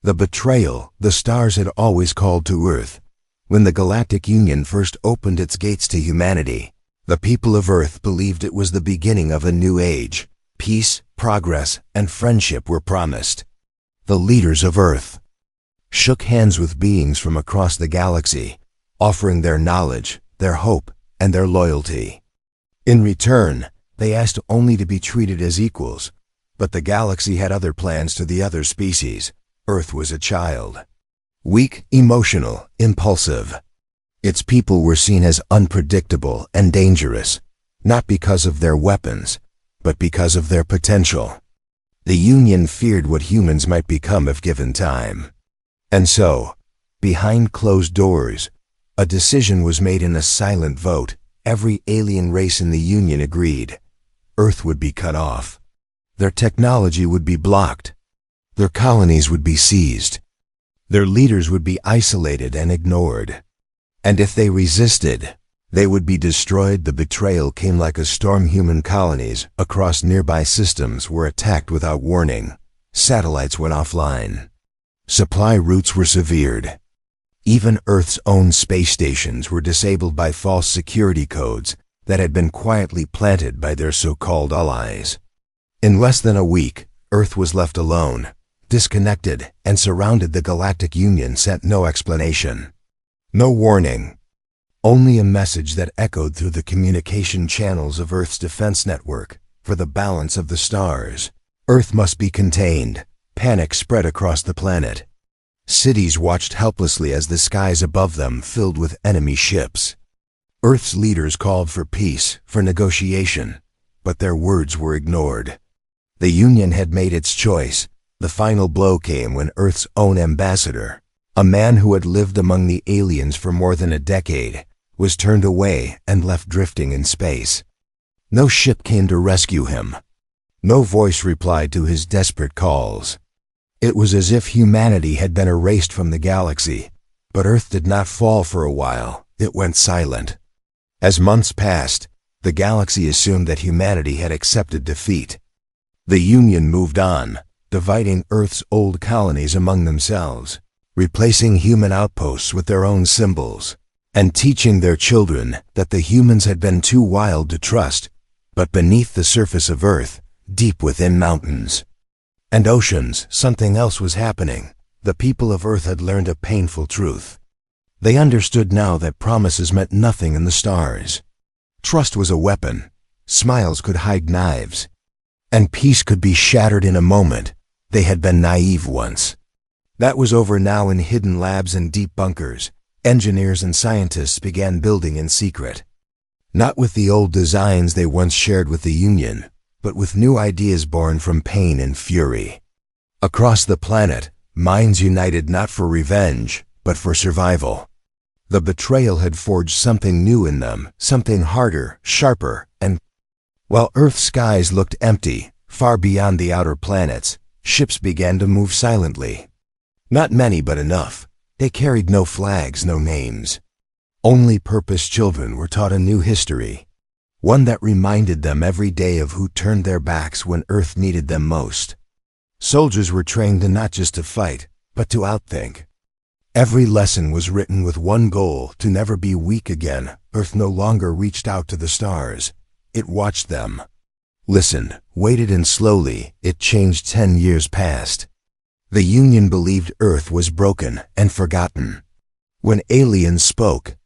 The betrayal the stars had always called to Earth. When the Galactic Union first opened its gates to humanity, the people of Earth believed it was the beginning of a new age. Peace, progress, and friendship were promised. The leaders of Earth shook hands with beings from across the galaxy, offering their knowledge, their hope, and their loyalty. In return, they asked only to be treated as equals, but the galaxy had other plans to the other species. Earth was a child. Weak, emotional, impulsive. Its people were seen as unpredictable and dangerous, not because of their weapons, but because of their potential. The Union feared what humans might become if given time. And so, behind closed doors, a decision was made in a silent vote. Every alien race in the Union agreed. Earth would be cut off. Their technology would be blocked. Their colonies would be seized. Their leaders would be isolated and ignored. And if they resisted, they would be destroyed. The betrayal came like a storm. Human colonies across nearby systems were attacked without warning. Satellites went offline. Supply routes were severed. Even Earth's own space stations were disabled by false security codes that had been quietly planted by their so-called allies. In less than a week, Earth was left alone, disconnected, and surrounded. The Galactic Union sent no explanation, no warning, only a message that echoed through the communication channels of Earth's defense network. For the balance of the stars, Earth must be contained. Panic spread across the planet. Cities watched helplessly as the skies above them filled with enemy ships. Earth's leaders called for peace, for negotiation, but their words were ignored. The Union had made its choice. The final blow came when Earth's own ambassador, a man who had lived among the aliens for more than a decade, was turned away and left drifting in space. No ship came to rescue him. No voice replied to his desperate calls. It was as if humanity had been erased from the galaxy. But Earth did not fall for a while. It went silent. As months passed, the galaxy assumed that humanity had accepted defeat. The Union moved on, dividing Earth's old colonies among themselves, replacing human outposts with their own symbols, and teaching their children that the humans had been too wild to trust. But beneath the surface of Earth, deep within mountains and oceans, something else was happening. The people of Earth had learned a painful truth. They understood now that promises meant nothing in the stars. Trust was a weapon. Smiles could hide knives. And peace could be shattered in a moment. They had been naive once. That was over now. In hidden labs and deep bunkers, engineers and scientists began building in secret. Not with the old designs they once shared with the Union, but with new ideas born from pain and fury. Across the planet, minds united not for revenge, but for survival. The betrayal had forged something new in them, something harder, sharper, and while Earth's skies looked empty, far beyond the outer planets, ships began to move silently. Not many, but enough. They carried no flags, no names. Only purposed children were taught a new history, one that reminded them every day of who turned their backs when Earth needed them most. Soldiers were trained not just to fight, but to outthink. Every lesson was written with one goal: to never be weak again. Earth no longer reached out to the stars. It watched them, listened, waited, and slowly it changed. 10 years passed. The Union believed Earth was broken and forgotten. When aliens spoke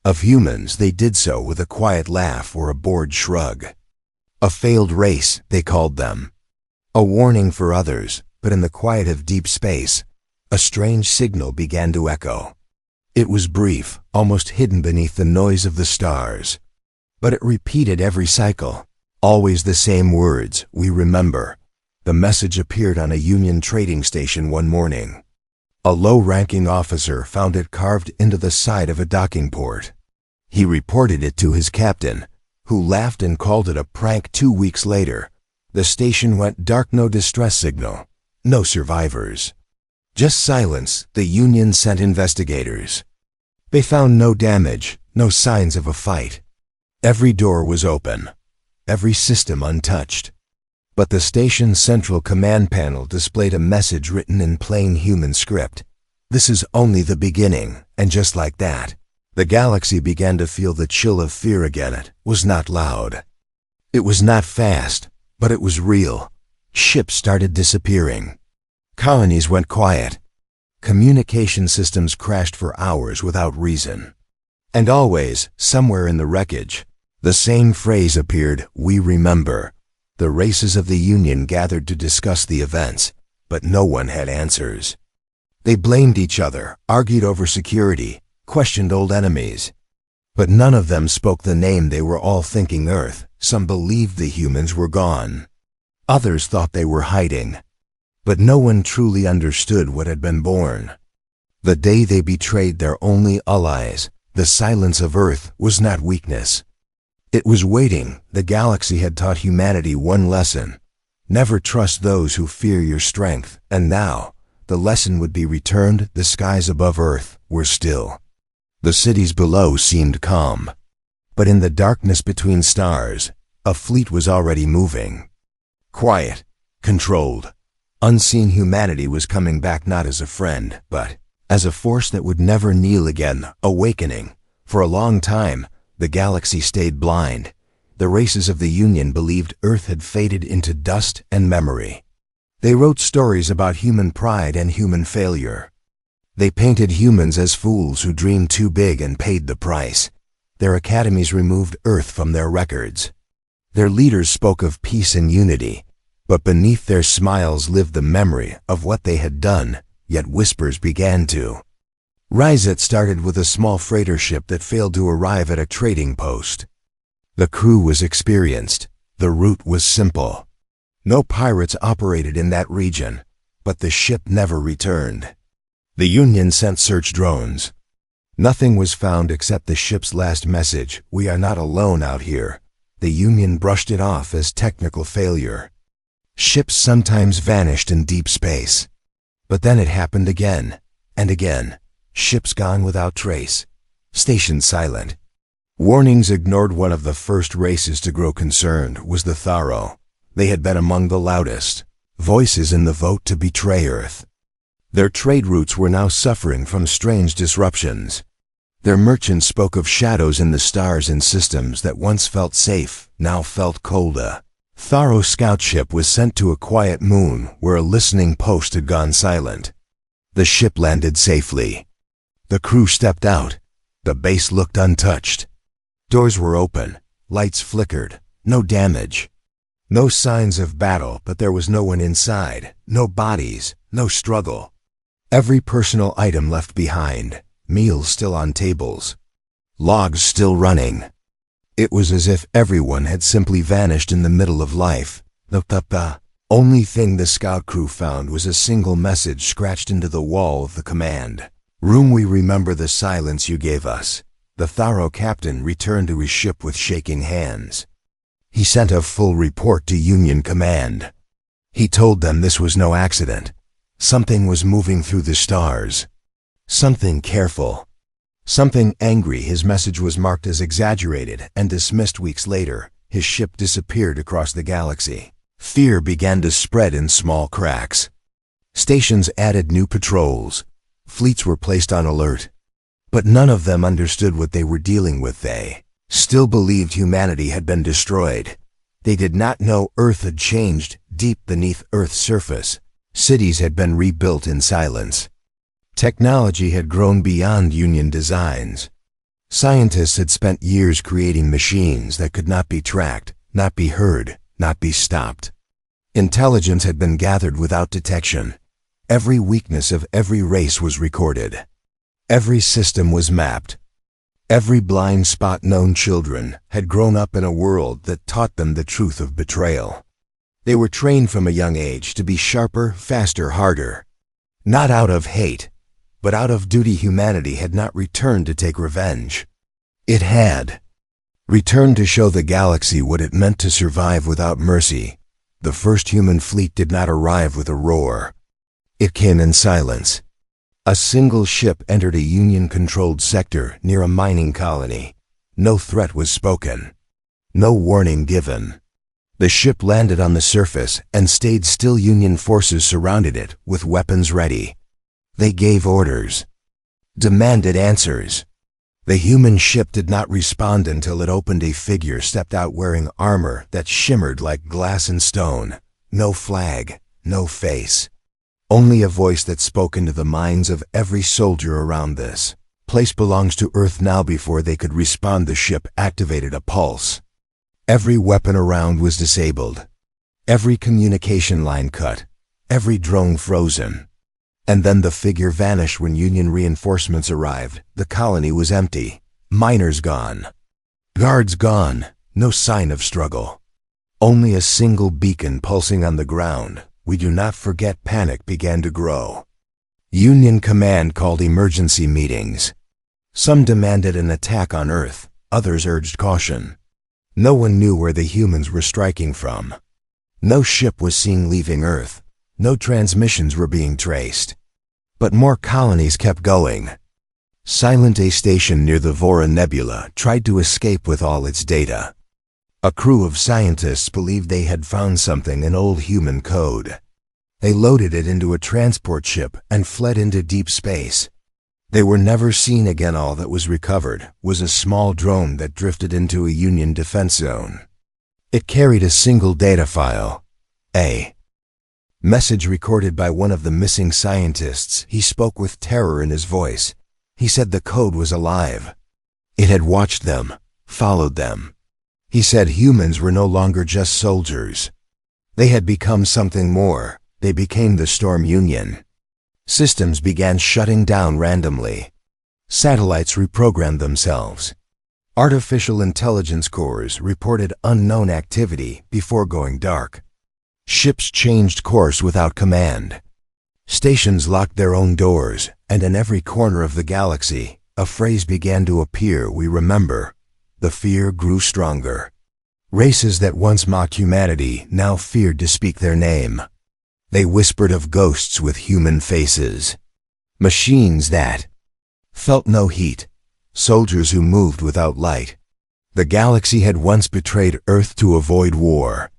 of humans, they did so with a quiet laugh or a bored shrug. A failed race, they called them. A warning for others, but in the quiet of deep space, a strange signal began to echo. It was brief, almost hidden beneath the noise of the stars. But it repeated every cycle. Always the same words: we remember. The message appeared on a Union trading station one morning. A low-ranking officer found it carved into the side of a docking port. He reported it to his captain, who laughed and called it a prank. 2 weeks later, the station went dark. No distress signal, no survivors. Just silence. The Union sent investigators. They found no damage, no signs of a fight. Every door was open, every system untouched. But the station's central command panel displayed a message written in plain human script. This is only the beginning, and just like that, the galaxy began to feel the chill of fear again. It was not loud. It was not fast, but it was real. Ships started disappearing. Colonies went quiet. Communication systems crashed for hours without reason. And always, somewhere in the wreckage, the same phrase appeared, "We remember." The races of the Union gathered to discuss the events, but no one had answers. They blamed each other, argued over security, questioned old enemies. But none of them spoke the name. They were all thinking Earth. Some believed the humans were gone. Others thought they were hiding. But no one truly understood what had been born. The day they betrayed their only allies, the silence of Earth, was not weakness. It was waiting. The galaxy had taught humanity one lesson: never trust those who fear your strength. And now, the lesson would be returned. The skies above Earth were still. The cities below seemed calm. But in the darkness between stars, a fleet was already moving. Quiet, controlled, unseen humanity was coming back, not as a friend, but as a force that would never kneel again. Awakening. For a long time, the galaxy stayed blind. The races of the Union believed Earth had faded into dust and memory. They wrote stories about human pride and human failure. They painted humans as fools who dreamed too big and paid the price. Their academies removed Earth from their records. Their leaders spoke of peace and unity, but beneath their smiles lived the memory of what they had done, yet whispers began to rise. It started with a small freighter ship that failed to arrive at a trading post. The crew was experienced. The route was simple. No pirates operated in that region, but the ship never returned. The Union sent search drones. Nothing was found except the ship's last message: "We are not alone out here." The Union brushed it off as technical failure. Ships sometimes vanished in deep space. But then it happened again and again. Ships gone without trace. Station silent. Warnings ignored. One of the first races to grow concerned was the Tharo. They had been among the loudest voices in the vote to betray Earth. Their trade routes were now suffering from strange disruptions. Their merchants spoke of shadows in the stars and systems that once felt safe, now felt colder. Tharo scout ship was sent to a quiet moon where a listening post had gone silent. The ship landed safely. The crew stepped out. The base looked untouched. Doors were open. Lights flickered. No damage. No signs of battle, but there was no one inside. No bodies. No struggle. Every personal item left behind. Meals still on tables. Logs still running. It was as if everyone had simply vanished in the middle of life. The only thing the scout crew found was a single message scratched into the wall of the command room: "We remember the silence you gave us." The Tharo captain returned to his ship with shaking hands. He sent a full report to Union command. He told them this was no accident. Something was moving through the stars. Something careful. Something angry. His message was marked as exaggerated and dismissed. Weeks later, his ship disappeared across the galaxy. Fear began to spread in small cracks. Stations added new patrols. Fleets were placed on alert. But none of them understood what they were dealing with. They still believed humanity had been destroyed. They did not know Earth had changed. Deep beneath Earth's surface, cities had been rebuilt in silence. Technology had grown beyond Union designs. Scientists had spent years creating machines that could not be tracked, not be heard, not be stopped. Intelligence had been gathered without detection. Every weakness of every race was recorded. Every system was mapped. Every blind spot known. Children had grown up in a world that taught them the truth of betrayal. They were trained from a young age to be sharper, faster, harder. Not out of hate, but out of duty. Humanity had not returned to take revenge. It had returned to show the galaxy what it meant to survive without mercy. The first human fleet did not arrive with a roar. It came in silence. A single ship entered a Union-controlled sector near a mining colony. No threat was spoken. No warning given. The ship landed on the surface and stayed still. Union forces surrounded it with weapons ready. They gave orders, demanded answers. The human ship did not respond until it opened. A figure stepped out wearing armor that shimmered like glass and stone. No flag, no face. Only a voice that spoke into the minds of every soldier around. This place belongs to Earth now. Before they could respond, the ship activated a pulse. Every weapon around was disabled. Every communication line cut. Every drone frozen. And then the figure vanished. When Union reinforcements arrived, the colony was empty. Miners gone. Guards gone. No sign of struggle. Only a single beacon pulsing on the ground. We do not forget. Panic began to grow. Union command called emergency meetings. Some demanded an attack on Earth. Others urged caution. No one knew where the humans were striking from. No ship was seen leaving Earth. No transmissions were being traced. But more colonies kept going. Silent A station near the Vora Nebula tried to escape with all its data. A crew of scientists believed they had found something in old human code. They loaded it into a transport ship and fled into deep space. They were never seen again. All that was recovered was a small drone that drifted into a Union defense zone. It carried a single data file. A message recorded by one of the missing scientists. He spoke with terror in his voice. He said the code was alive. It had watched them, followed them. He said humans were no longer just soldiers. They had become something more. They became the Storm Union. Systems began shutting down randomly. Satellites reprogrammed themselves. Artificial intelligence cores reported unknown activity before going dark. Ships changed course without command. Stations locked their own doors, and in every corner of the galaxy, a phrase began to appear we remember. The fear grew stronger. Races that once mocked humanity now feared to speak their name. They whispered of ghosts with human faces. Machines that felt no heat. Soldiers who moved without light. The galaxy had once betrayed Earth to avoid war.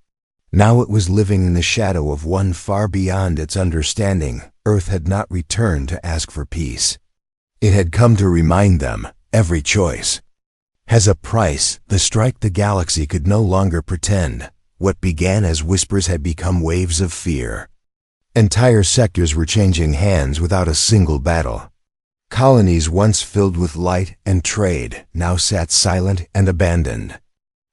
Now it was living in the shadow of one far beyond its understanding. Earth had not returned to ask for peace. It had come to remind them, every choice has a price. The strike. The galaxy could no longer pretend. What began as whispers had become waves of fear. Entire sectors were changing hands without a single battle. Colonies once filled with light and trade now sat silent and abandoned.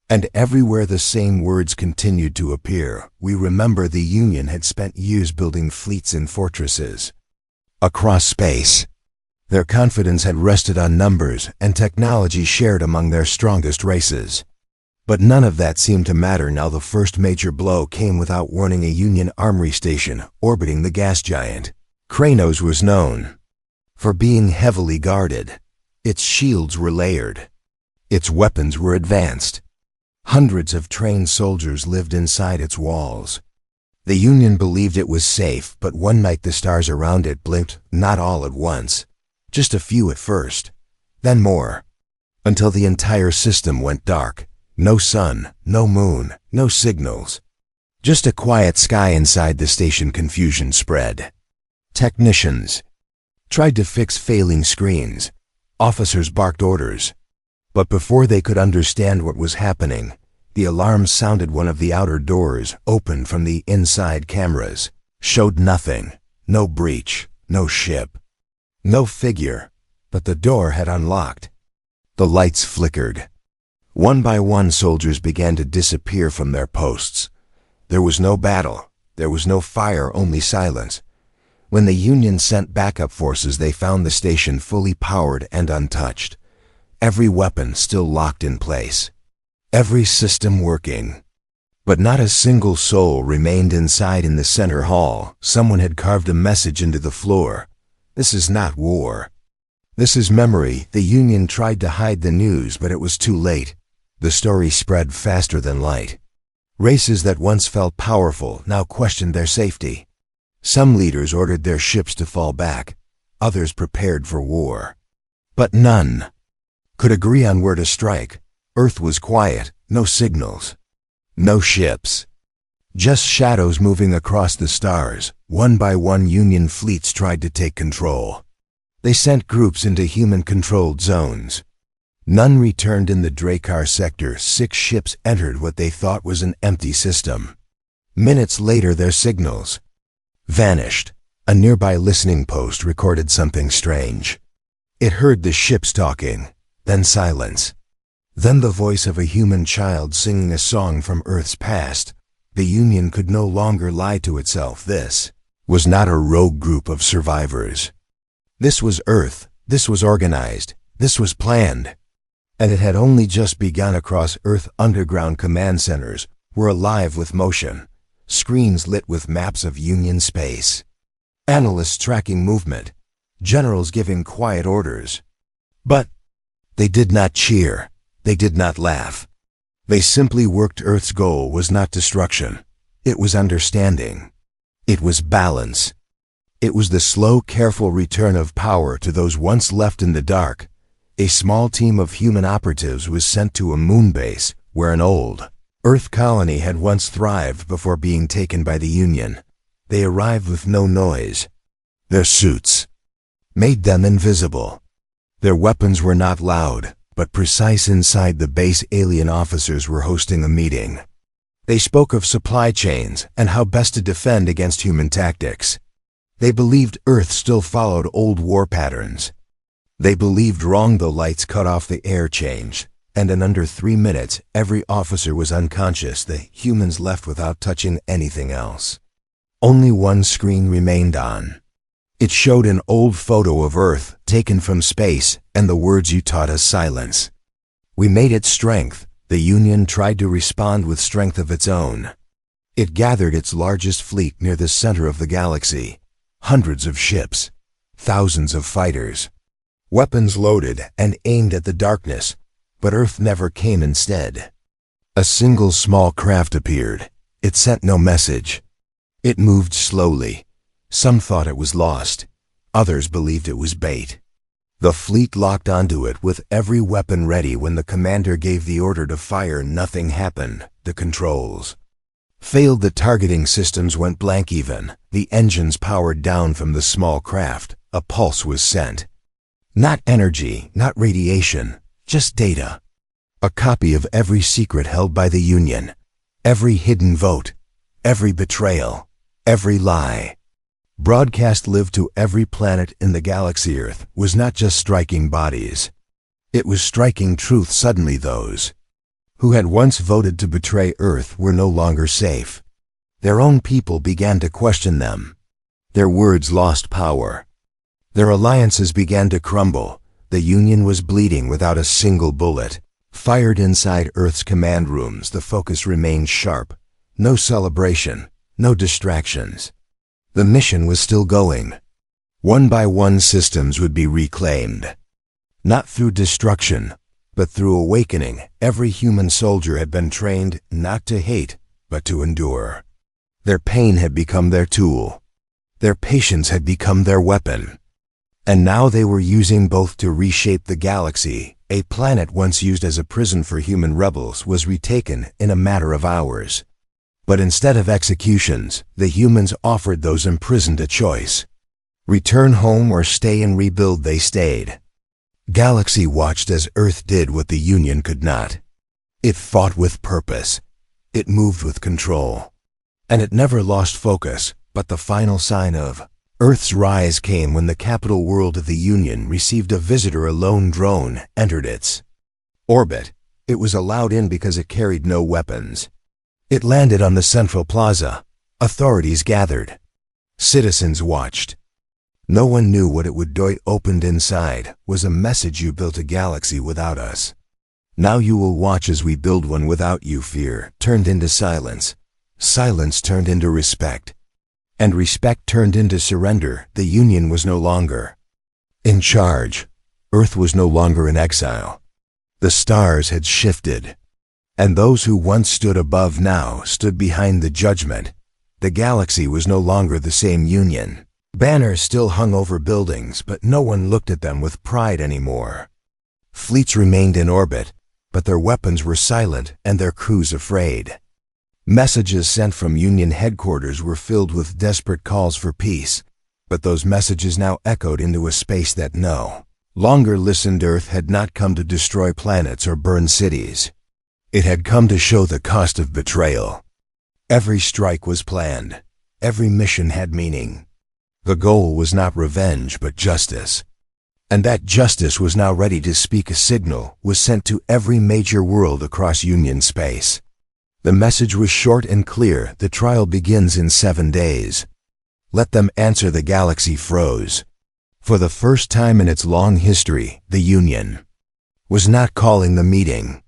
And everywhere the same words continued to appear. We remember the Union had spent years building fleets and fortresses across space. Their confidence had rested on numbers and technology shared among their strongest races. But none of that seemed to matter now. The first major blow came without warning. A Union armory station orbiting the gas giant. Kranos was known for being heavily guarded. Its shields were layered. Its weapons were advanced. Hundreds of trained soldiers lived inside its walls. The Union believed it was safe, but one night the stars around it blinked, not all at once. Just a few at first, then more, until the entire system went dark. No sun, no moon, no signals. Just a quiet sky inside the station. Confusion spread. Technicians tried to fix failing screens. Officers barked orders. But before they could understand what was happening, the alarm sounded. One of the outer doors, opened from the inside. Cameras showed nothing. No breach, no ship, no figure. But the door had unlocked. The lights flickered. One by one, soldiers began to disappear from their posts. There was no battle. There was no fire, only silence. When the Union sent backup forces, they found the station fully powered and untouched. Every weapon still locked in place. Every system working. But not a single soul remained inside. In the center hall, someone had carved a message into the floor. This is not war. This is memory. The Union tried to hide the news, but it was too late. The story spread faster than light. Races that once felt powerful now questioned their safety. Some leaders ordered their ships to fall back. Others prepared for war. But none could agree on where to strike. Earth was quiet, no signals. No ships. Just shadows moving across the stars. One by one, Union fleets tried to take control. They sent groups into human-controlled zones. None returned in the Drakkar sector. 6 ships entered what they thought was an empty system. Minutes later, their signals vanished. A nearby listening post recorded something strange. It heard the ships talking, then silence. Then the voice of a human child singing a song from Earth's past. The Union could no longer lie to itself. This was not a rogue group of survivors. This was Earth. This was organized. This was planned. And it had only just begun. Across Earth, underground command centers were alive with motion. Screens lit with maps of Union space. Analysts tracking movement. Generals giving quiet orders. But they did not cheer. They did not laugh. They simply worked. Earth's goal was not destruction. It was understanding. It was balance. It was the slow, careful return of power to those once left in the dark. A small team of human operatives was sent to a moon base where an old Earth colony had once thrived before being taken by the Union. They arrived with no noise. Their suits made them invisible. Their weapons were not loud, but precise. Inside the base, alien officers were hosting a meeting. They spoke of supply chains and how best to defend against human tactics. They believed Earth still followed old war patterns. They believed wrong. The lights cut off, the air changed, and in under 3 minutes, every officer was unconscious. The humans left without touching anything else. Only one screen remained on. It showed an old photo of Earth taken from space and the words, "You taught us silence. We made it strength." The Union tried to respond with strength of its own. It gathered its largest fleet near the center of the galaxy. Hundreds of ships, thousands of fighters, weapons loaded and aimed at the darkness, but Earth never came. Instead, a single small craft appeared. It sent no message. It moved slowly. Some thought it was lost. Others believed it was bait. The fleet locked onto it with every weapon ready. When the commander gave the order to fire, nothing happened. The controls failed. The targeting systems went blank. Even the engines powered down from the small craft. A pulse was sent. Not energy, not radiation, just data. A copy of every secret held by the Union. Every hidden vote. Every betrayal. Every lie. Broadcast lived to every planet in the galaxy. Earth was not just striking bodies. It was striking truth. Suddenly those who had once voted to betray Earth were no longer safe. Their own people began to question them. Their words lost power. Their alliances began to crumble. The Union was bleeding without a single bullet fired. Inside Earth's command rooms, the focus remained sharp. No celebration, no distractions. The mission was still going. One by one, systems would be reclaimed. Not through destruction, but through awakening. Every human soldier had been trained not to hate, but to endure. Their pain had become their tool. Their patience had become their weapon. And now they were using both to reshape the galaxy. A planet once used as a prison for human rebels was retaken in a matter of hours. But instead of executions, the humans offered those imprisoned a choice. Return home or stay and rebuild. They stayed. Galaxy watched as Earth did what the Union could not. It fought with purpose. It moved with control. And it never lost focus. But the final sign of Earth's rise came when the capital world of the Union received a visitor. A lone drone entered its orbit. It was allowed in because it carried no weapons. It landed on the central plaza. Authorities gathered. Citizens watched. No one knew what it would do. It opened inside was a message: "You built a galaxy without us. Now you will watch as we build one without you." Fear turned into silence. Silence turned into respect. And respect turned into surrender. The Union was no longer in charge. Earth was no longer in exile. The stars had shifted. And those who once stood above now stood behind the judgment. The galaxy was no longer the same Union. Banners still hung over buildings, but no one looked at them with pride anymore. Fleets remained in orbit, but their weapons were silent and their crews afraid. Messages sent from Union headquarters were filled with desperate calls for peace, but those messages now echoed into a space that no longer listened. Earth had not come to destroy planets or burn cities. It had come to show the cost of betrayal. Every strike was planned. Every mission had meaning. The goal was not revenge but justice. And that justice was now ready to speak. A signal was sent to every major world across Union space. The message was short and clear. The trial begins in 7 days. Let them answer. The galaxy froze. For the first time in its long history, the Union was not calling the meeting.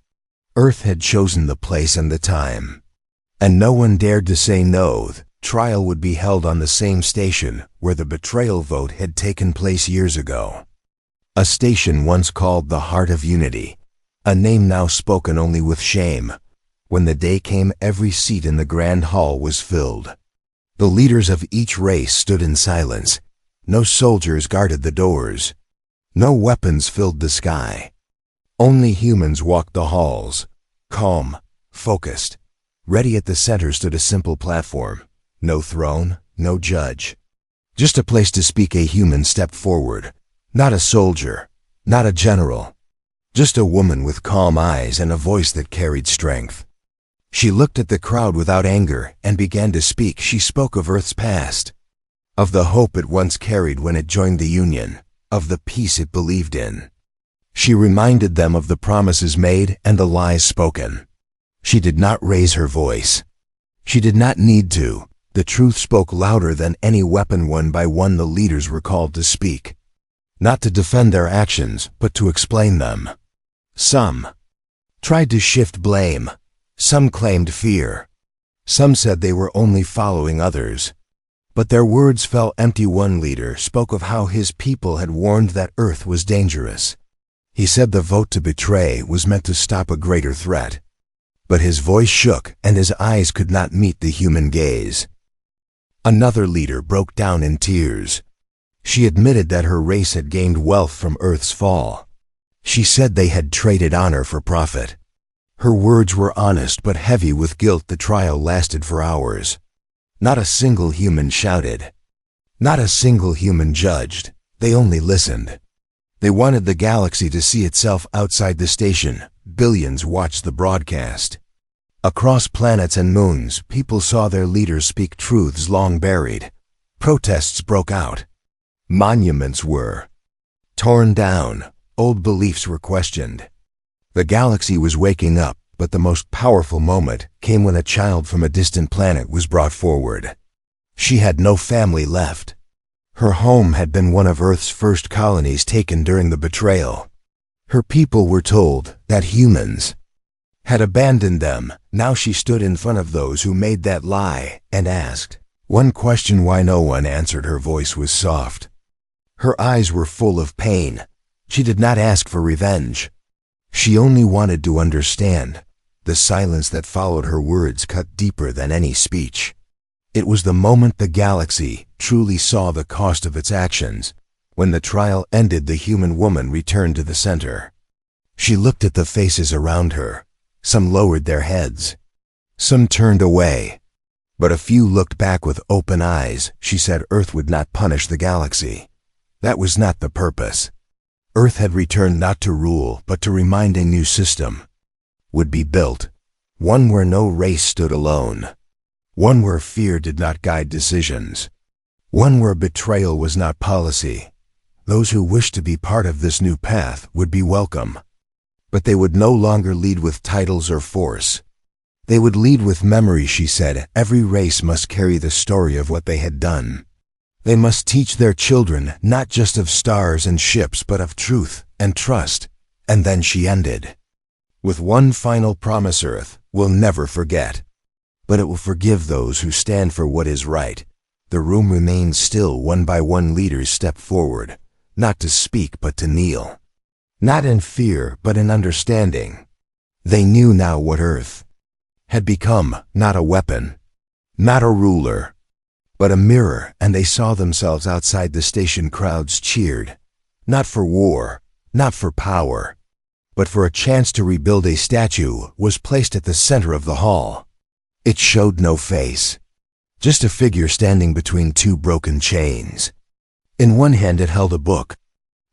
Earth had chosen the place and the time. And no one dared to say no. The trial would be held on the same station where the betrayal vote had taken place years ago. A station once called the Heart of Unity, a name now spoken only with shame. When the day came, every seat in the grand hall was filled. The leaders of each race stood in silence. No soldiers guarded the doors. No weapons filled the sky. Only humans walked the halls, calm, focused. Ready at the center stood a simple platform. No throne, no judge. Just a place to speak. A human stepped forward. Not a soldier, not a general. Just a woman with calm eyes and a voice that carried strength. She looked at the crowd without anger and began to speak. She spoke of Earth's past, of the hope it once carried when it joined the Union, of the peace it believed in. She reminded them of the promises made and the lies spoken. She did not raise her voice. She did not need to. The truth spoke louder than any weapon. One by one the leaders were called to speak. Not to defend their actions, but to explain them. Some tried to shift blame. Some claimed fear. Some said they were only following others. But their words fell empty. One leader spoke of how his people had warned that Earth was dangerous. He said the vote to betray was meant to stop a greater threat. But his voice shook and his eyes could not meet the human gaze. Another leader broke down in tears. She admitted that her race had gained wealth from Earth's fall. She said they had traded honor for profit. Her words were honest but heavy with guilt. The trial lasted for hours. Not a single human shouted. Not a single human judged. They only listened. They wanted the galaxy to see itself outside the station. Billions watched the broadcast. Across planets and moons, people saw their leaders speak truths long buried. Protests broke out. Monuments were torn down. Old beliefs were questioned. The galaxy was waking up, but the most powerful moment came when a child from a distant planet was brought forward. She had no family left. Her home had been one of Earth's first colonies taken during the betrayal. Her people were told that humans had abandoned them. Now she stood in front of those who made that lie and asked one question: why no one answered. Her voice was soft. Her eyes were full of pain. She did not ask for revenge. She only wanted to understand. The silence that followed her words cut deeper than any speech. It was the moment the galaxy truly saw the cost of its actions. When the trial ended, the human woman returned to the center. She looked at the faces around her. Some lowered their heads. Some turned away. But a few looked back with open eyes. She said Earth would not punish the galaxy. That was not the purpose. Earth had returned not to rule, but to remind a new system would be built. One where no race stood alone. One where fear did not guide decisions. One where betrayal was not policy. Those who wished to be part of this new path would be welcome. But they would no longer lead with titles or force. They would lead with memory, she said. Every race must carry the story of what they had done. They must teach their children not just of stars and ships, but of truth and trust. And then she ended with one final promise: Earth will never forget, but it will forgive those who stand for what is right. The room remained still. One by one, leaders stepped forward, not to speak but to kneel. Not in fear, but in understanding. They knew now what Earth had become: not a weapon, not a ruler, but a mirror, and they saw themselves outside the station. Crowds cheered, not for war, not for power, but for a chance to rebuild. A statue was placed at the center of the hall. It showed no face, just a figure standing between two broken chains. In one hand it held a book,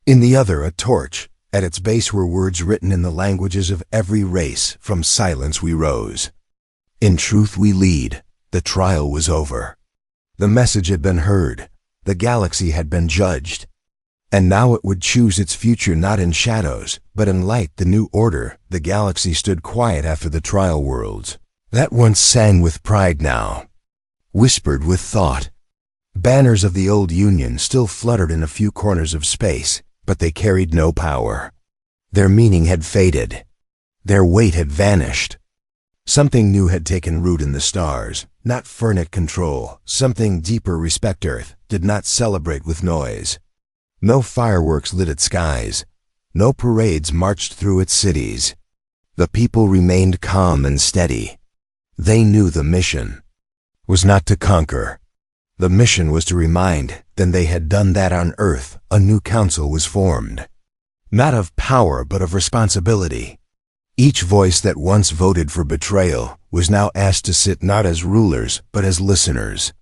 in the other a torch. At its base were words written in the languages of every race. From silence we rose. In truth we lead. The trial was over. The message had been heard. The galaxy had been judged. And now it would choose its future not in shadows, but in light. The new order. The galaxy stood quiet after the trial worlds. That once sang with pride now whispered with thought. Banners of the old Union still fluttered in a few corners of space, but they carried no power. Their meaning had faded. Their weight had vanished. Something new had taken root in the stars, not finite control. Something deeper. Respect Earth did not celebrate with noise. No fireworks lit its skies. No parades marched through its cities. The people remained calm and steady. They knew the mission was not to conquer. The mission was to remind. Then they had done that on Earth. A new council was formed. Not of power but of responsibility. Each voice that once voted for betrayal was now asked to sit not as rulers but as listeners.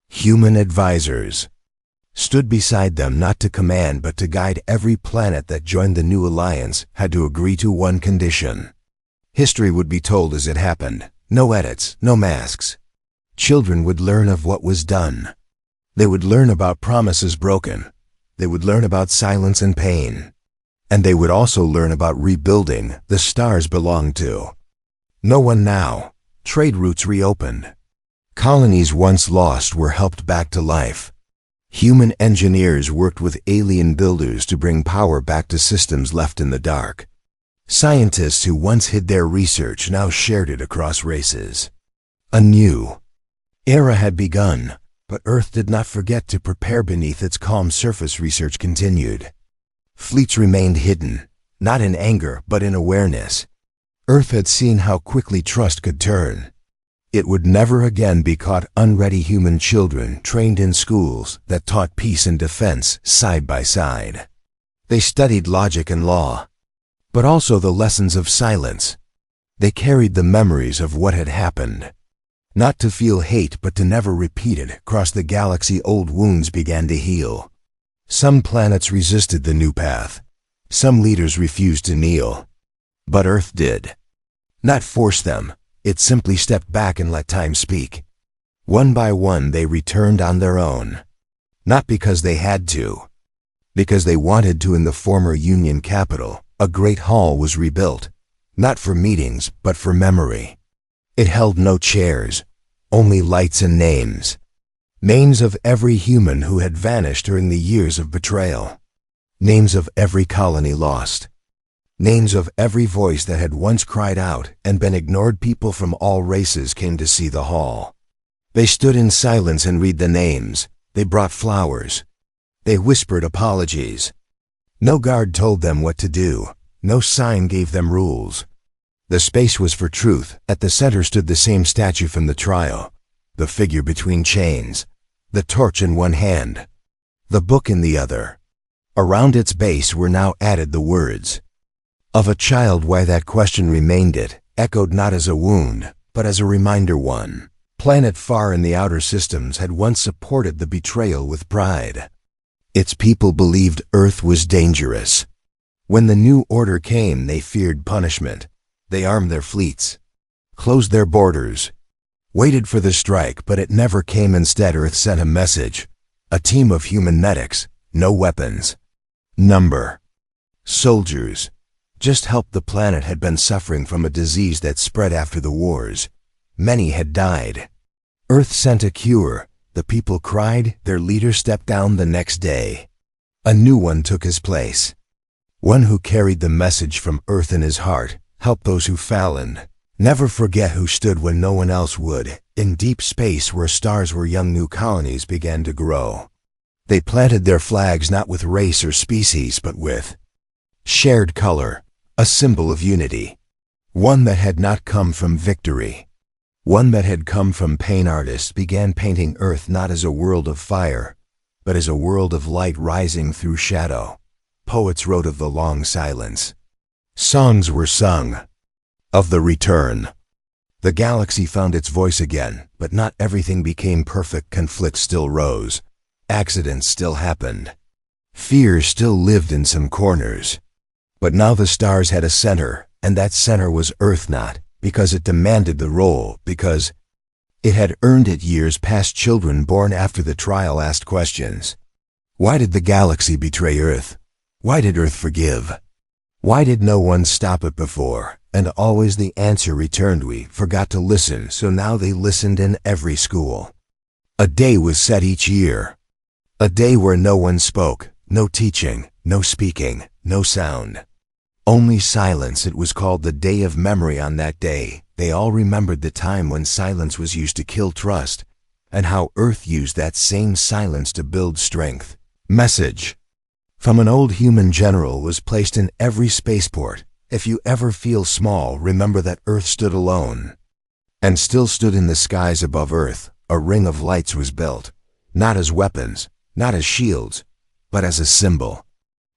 Human advisors stood beside them, not to command but to guide. Every planet that joined the new alliance had to agree to one condition. History would be told as it happened. No edits, no masks. Children would learn of what was done. They would learn about promises broken. They would learn about silence and pain. And they would also learn about rebuilding. The stars belonged to no one now. Trade routes reopened. Colonies once lost were helped back to life. Human engineers worked with alien builders to bring power back to systems left in the dark. Scientists who once hid their research now shared it across races. A new era had begun, but Earth did not forget to prepare. Beneath its calm surface, research continued. Fleets remained hidden, not in anger but in awareness. Earth had seen how quickly trust could turn. It would never again be caught. Unready human children trained in schools that taught peace and defense side by side. They studied logic and law, but also the lessons of silence. They carried the memories of what had happened. Not to feel hate but to never repeat it. Across the galaxy old wounds began to heal. Some planets resisted the new path. Some leaders refused to kneel. But Earth did not force them. It simply stepped back and let time speak. One by one they returned on their own. Not because they had to, because they wanted to. In the former Union capital, a great hall was rebuilt, not for meetings but for memory. It held no chairs, only lights and names. Names of every human who had vanished during the years of betrayal. Names of every colony lost. Names of every voice that had once cried out and been ignored. People from all races came to see the hall. They stood in silence and read the names. They brought flowers. They whispered apologies. No guard told them what to do. No sign gave them rules. The space was for truth. At the center stood the same statue from the trial. The figure between chains. The torch in one hand. The book in the other. Around its base were now added the words of a child. Why that question remained. It echoed not as a wound, but as a reminder. One planet far in the outer systems had once supported the betrayal with pride. Its people believed Earth was dangerous. When the new order came, they feared punishment. They armed their fleets, closed their borders, waited for the strike, but it never came. Instead, Earth sent a message. A team of human medics, no weapons, number, soldiers. Just help. The planet had been suffering from a disease that spread after the wars. Many had died. Earth sent a cure. The people cried. Their leader stepped down the next day. A new one took his place. One who carried the message from Earth in his heart. Help those who fell and never forget who stood when no one else would. In deep space where stars were young, new colonies began to grow. They planted their flags not with race or species but with shared color, a symbol of unity. One that had not come from victory. One that had come from pain. Artists began painting Earth not as a world of fire, but as a world of light rising through shadow. Poets wrote of the long silence. Songs were sung of the return The galaxy found its voice again, but not everything became perfect. Conflicts still rose. Accidents still happened. Fear still lived in some corners. But now the stars had a center, and that center was Earth, not because it demanded the role, because it had earned it. Years past, children born after the trial asked questions. Why did the galaxy betray Earth? Why did Earth forgive? Why did no one stop it before? And always the answer returned: we forgot to listen. So now they listened in every school. A day was set each year. A day where no one spoke, no teaching, no speaking, no sound. Only silence. It was called the Day of Memory. On that day, they all remembered the time when silence was used to kill trust, and how Earth used that same silence to build strength. Message from an old human general was placed in every spaceport. If you ever feel small, remember that Earth stood alone, and still stood in the skies above Earth. A ring of lights was built, not as weapons, not as shields, but as a symbol.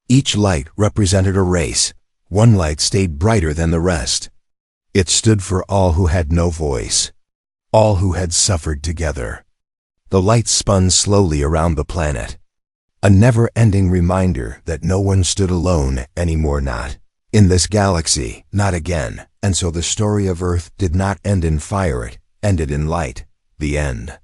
Each light represented a race. One light stayed brighter than the rest. It stood for all who had no voice, all who had suffered together. The lights spun slowly around the planet, a never-ending reminder that no one stood alone anymore, not in this galaxy, not again. And so the story of Earth did not end in fire, it ended in light. The end.